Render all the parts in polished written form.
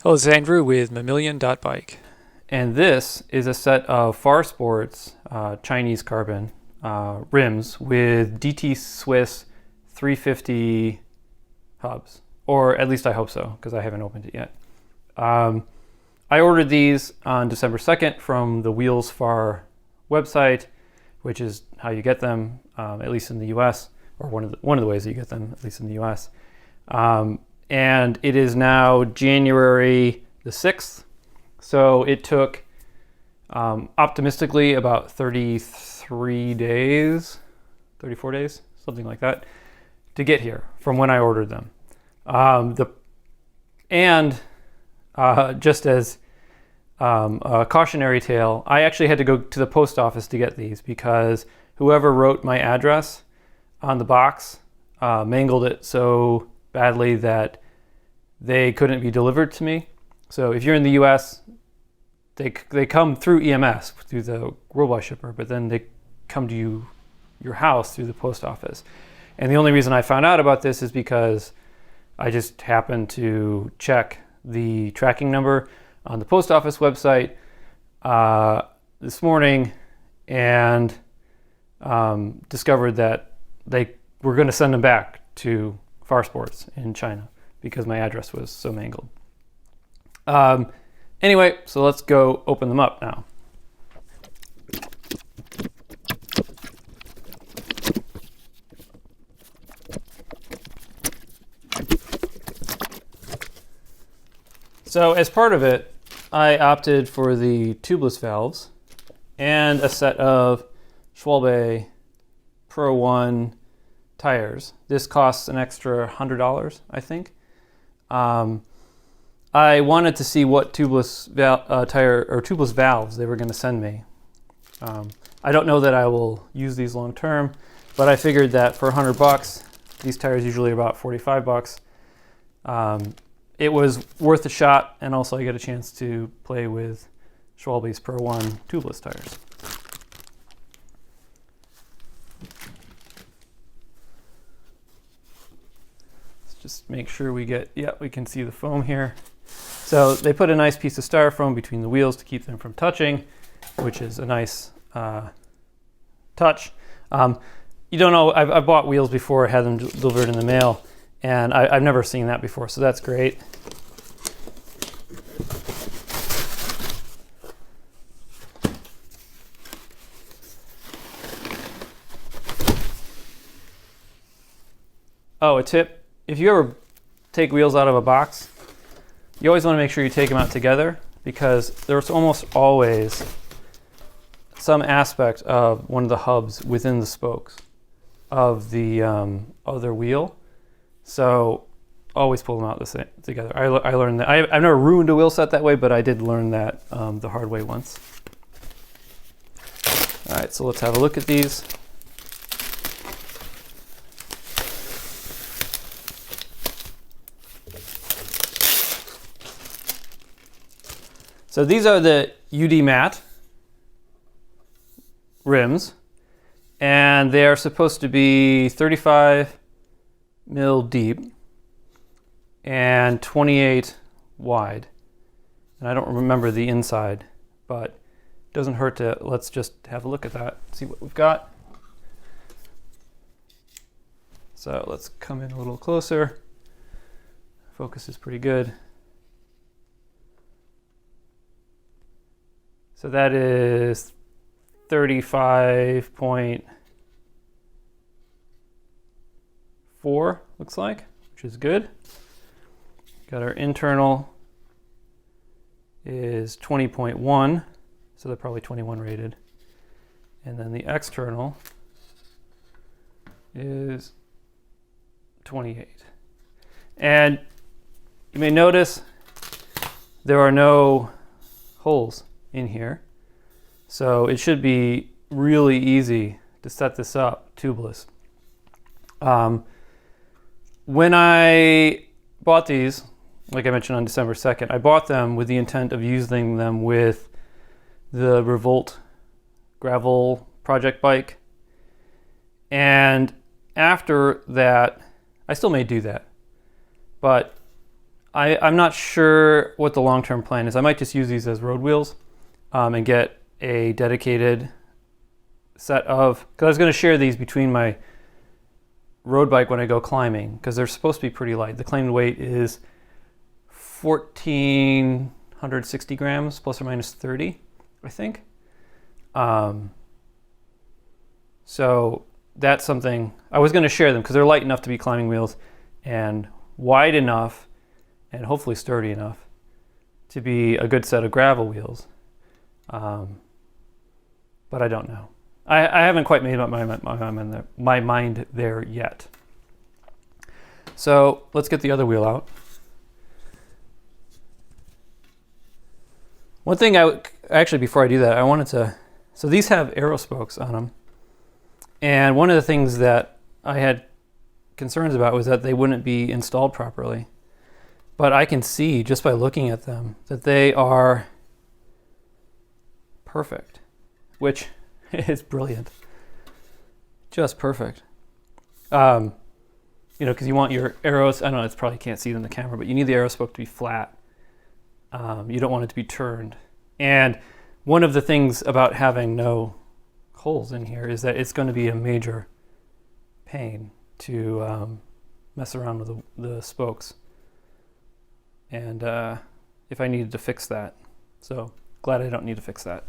Hello, this is Andrew with Mamillion.bike. And this is a set of Farsports Chinese carbon rims with DT Swiss 350 hubs. Or at least I hope so, because I haven't opened it yet. I ordered these on December 2nd from the WheelsFar website, which is how you get them, at least in the US, or one of the ways that you get them, at least in the US. And it is now January the 6th. So it took, optimistically, about 34 days, something like that, to get here from when I ordered them. Just as a cautionary tale, I actually had to go to the post office to get these because whoever wrote my address on the box mangled it so badly that they couldn't be delivered to me. So if you're in the US, they come through EMS, through the worldwide shipper, but then they come to your house through the post office. And the only reason I found out about this is because I just happened to check the tracking number on the post office website this morning and discovered that they were going to send them back to Farsports in China because my address was so mangled. Anyway, so let's go open them up now. So as part of it, I opted for the tubeless valves and a set of Schwalbe Pro 1 tires. This costs an extra $100, I think. I wanted to see what tubeless tubeless valves they were going to send me. I don't know that I will use these long term, but I figured that for $100, these tires usually about $45. It was worth a shot, and also I get a chance to play with Schwalbe's Pro 1 tubeless tires. Let's just make sure we can see the foam here. So they put a nice piece of styrofoam between the wheels to keep them from touching, which is a nice touch. You don't know, I've bought wheels before, had them delivered in the mail, and I've never seen that before, so that's great. Oh, a tip, if you ever take wheels out of a box, you always want to make sure you take them out together because there's almost always some aspect of one of the hubs within the spokes of the other wheel. So always pull them out together. I learned that. I've never ruined a wheel set that way, but I did learn that the hard way once. All right, so let's have a look at these. So these are the UD matte rims, and they are supposed to be 35 mil deep and 28 wide. And I don't remember the inside, but it doesn't hurt to, let's just have a look at that, see what we've got. So let's come in a little closer. Focus is pretty good. So that is 35.4, looks like, which is good. Got our internal is 20.1, so they're probably 21 rated. And then the external is 28. And you may notice there are no holes in here, so it should be really easy to set this up tubeless. When I bought these, like I mentioned on December 2nd, I bought them with the intent of using them with the Revolt gravel project bike, and after that I still may do that, but I'm not sure what the long-term plan is. I might just use these as road wheels and get a dedicated set of, because I was going to share these between my road bike when I go climbing, because they're supposed to be pretty light. The claimed weight is 1,460 grams plus or minus 30, I think. So that's something I was going to share them because they're light enough to be climbing wheels and wide enough and hopefully sturdy enough to be a good set of gravel wheels. But I don't know. I haven't quite made up my mind there yet. So let's get the other wheel out. One thing actually before I do that, I wanted to, so these have arrow spokes on them. And one of the things that I had concerns about was that they wouldn't be installed properly. But I can see just by looking at them that they are perfect, which is brilliant. Just perfect. You know, because you want your arrows, I know it's probably can't see it in the camera, but you need the arrow spoke to be flat. You don't want it to be turned. And one of the things about having no holes in here is that it's going to be a major pain to mess around with the spokes. And if I needed to fix that. So glad I don't need to fix that.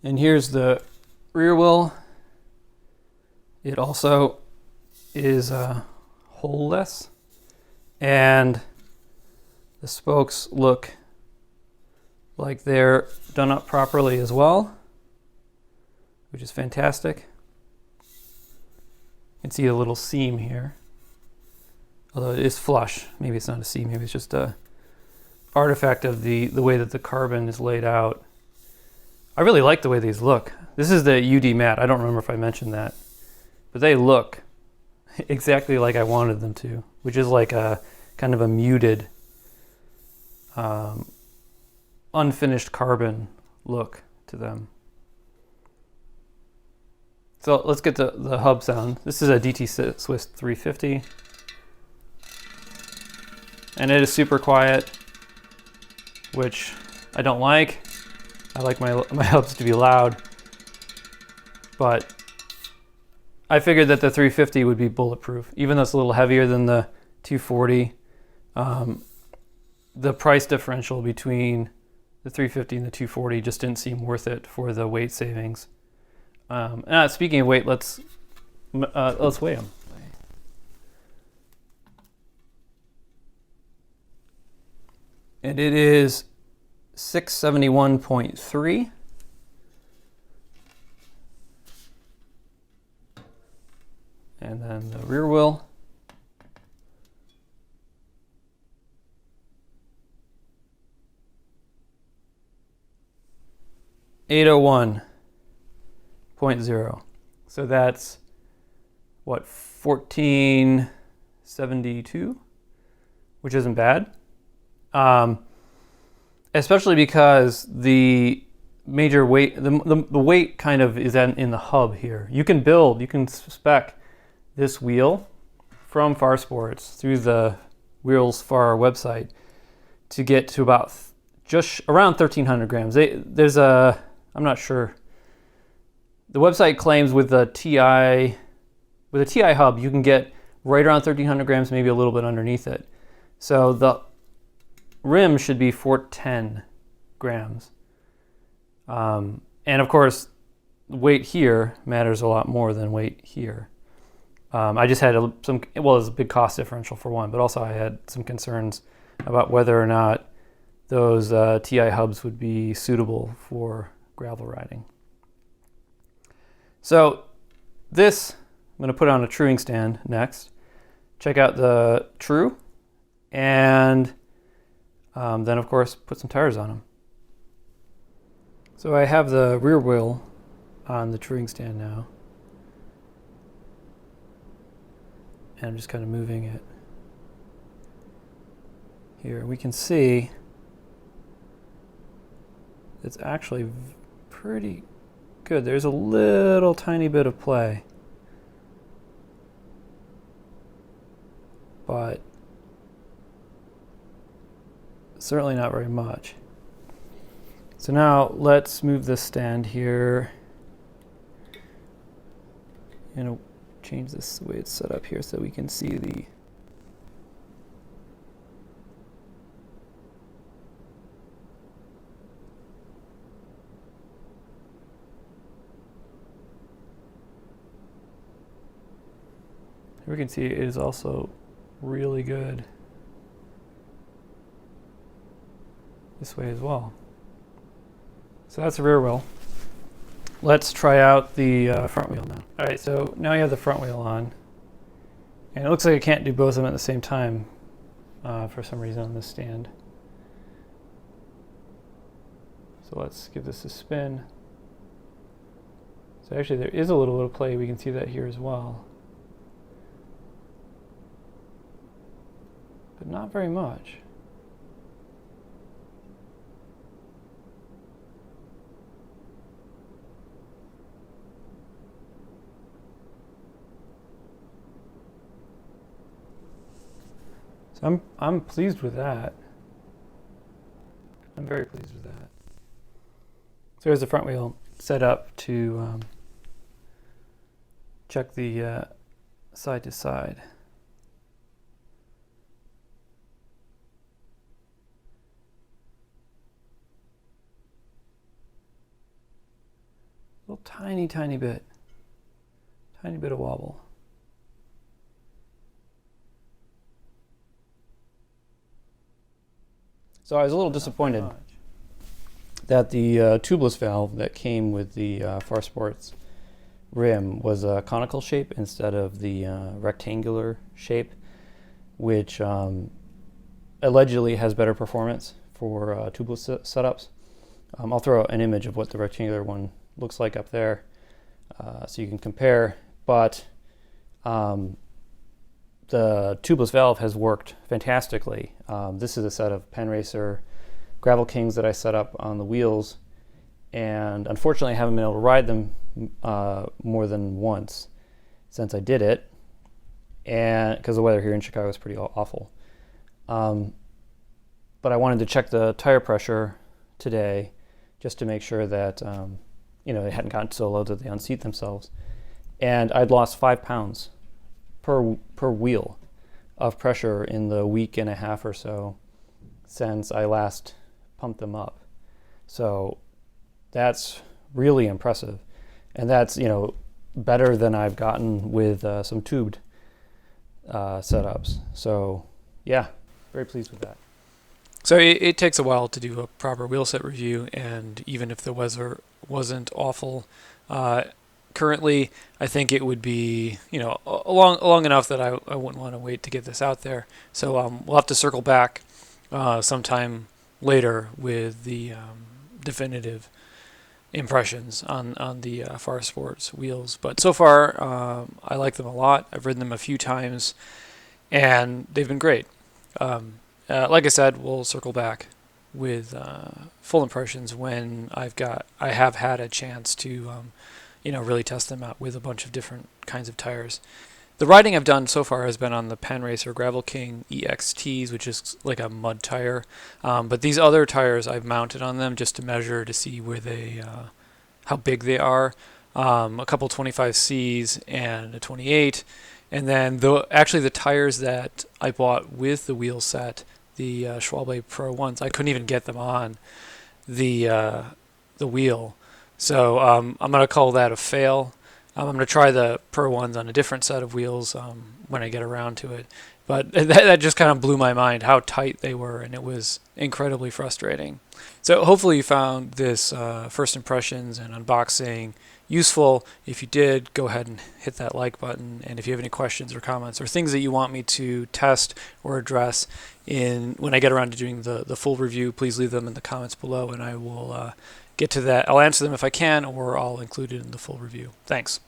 And here's the rear wheel. It also is hole-less, and the spokes look like they're done up properly as well, which is fantastic. You can see a little seam here, although it is flush. Maybe it's not a seam, maybe it's just a artifact of the way that the carbon is laid out. I really like the way these look. This is the UD matte. I don't remember if I mentioned that, but they look exactly like I wanted them to, which is like a kind of a muted, unfinished carbon look to them. So let's get the hub sound. This is a DT Swiss 350, and it is super quiet, which I don't like. I like my hubs to be loud, but I figured that the 350 would be bulletproof, even though it's a little heavier than the 240. The price differential between the 350 and the 240 just didn't seem worth it for the weight savings. Speaking of weight, let's weigh them. And it is 671.3. And then the rear wheel. .0. So that's what, 1472, which isn't bad. Especially because the major weight, the weight kind of is in the hub here. You can spec this wheel from Farsports through the WheelsFar website to get to about just around 1,300 grams. I'm not sure. The website claims with a TI hub, you can get right around 1,300 grams, maybe a little bit underneath it. So the rim should be 410 grams. And of course, weight here matters a lot more than weight here. I just had there's a big cost differential for one, but also I had some concerns about whether or not those TI hubs would be suitable for gravel riding. So this, I'm going to put on a truing stand next. Check out the true, and then of course put some tires on them. So I have the rear wheel on the truing stand now, and I'm just kind of moving it. here, we can see it's actually pretty good. There's a little tiny bit of play, but certainly not very much. So now let's move this stand here and change this the way it's set up here so we can see the we can see it is also really good this way as well. So that's the rear wheel. Let's try out the front wheel now. All right, so now you have the front wheel on. And it looks like I can't do both of them at the same time for some reason on this stand. So let's give this a spin. So actually there is a little bit of play. We can see that here as well. But not very much. So I'm pleased with that. I'm very pleased with that. So here's the front wheel set up to check the side to side. A little tiny bit of wobble. So I was a little disappointed that the tubeless valve that came with the Farsports rim was a conical shape instead of the rectangular shape, which allegedly has better performance for tubeless setups. I'll throw an image of what the rectangular one looks like up there so you can compare, but the tubeless valve has worked fantastically. This is a set of Penn Racer Gravel Kings that I set up on the wheels, and unfortunately I haven't been able to ride them more than once since I did it, and because the weather here in Chicago is pretty awful. But I wanted to check the tire pressure today just to make sure that you know, they hadn't gotten so low that they unseat themselves, and I'd lost 5 pounds per wheel of pressure in the week and a half or so since I last pumped them up. So that's really impressive, and that's, you know, better than I've gotten with some tubed setups. So yeah, very pleased with that. So it takes a while to do a proper wheel set review, and even if the weather wasn't awful, currently I think it would be, you know, long enough that I wouldn't want to wait to get this out there. So we'll have to circle back sometime later with the definitive impressions on the Farsports wheels. But so far I like them a lot. I've ridden them a few times and they've been great. Like I said, we'll circle back with full impressions when I have had a chance to you know, really test them out with a bunch of different kinds of tires. The riding I've done so far has been on the Penn Racer Gravel King EXTs, which is like a mud tire. But these other tires I've mounted on them just to measure to see where they, how big they are. A couple 25Cs and a 28. And then actually the tires that I bought with the wheel set, the Schwalbe Pro ones, I couldn't even get them on the wheel. So I'm going to call that a fail. I'm going to try the Pro ones on a different set of wheels when I get around to it. But that just kind of blew my mind how tight they were, and it was incredibly frustrating. So hopefully you found this first impressions and unboxing useful. If you did, go ahead and hit that like button. And if you have any questions or comments or things that you want me to test or address when I get around to doing the full review, please leave them in the comments below, and I will get to that. I'll answer them if I can, or I'll include it in the full review. Thanks.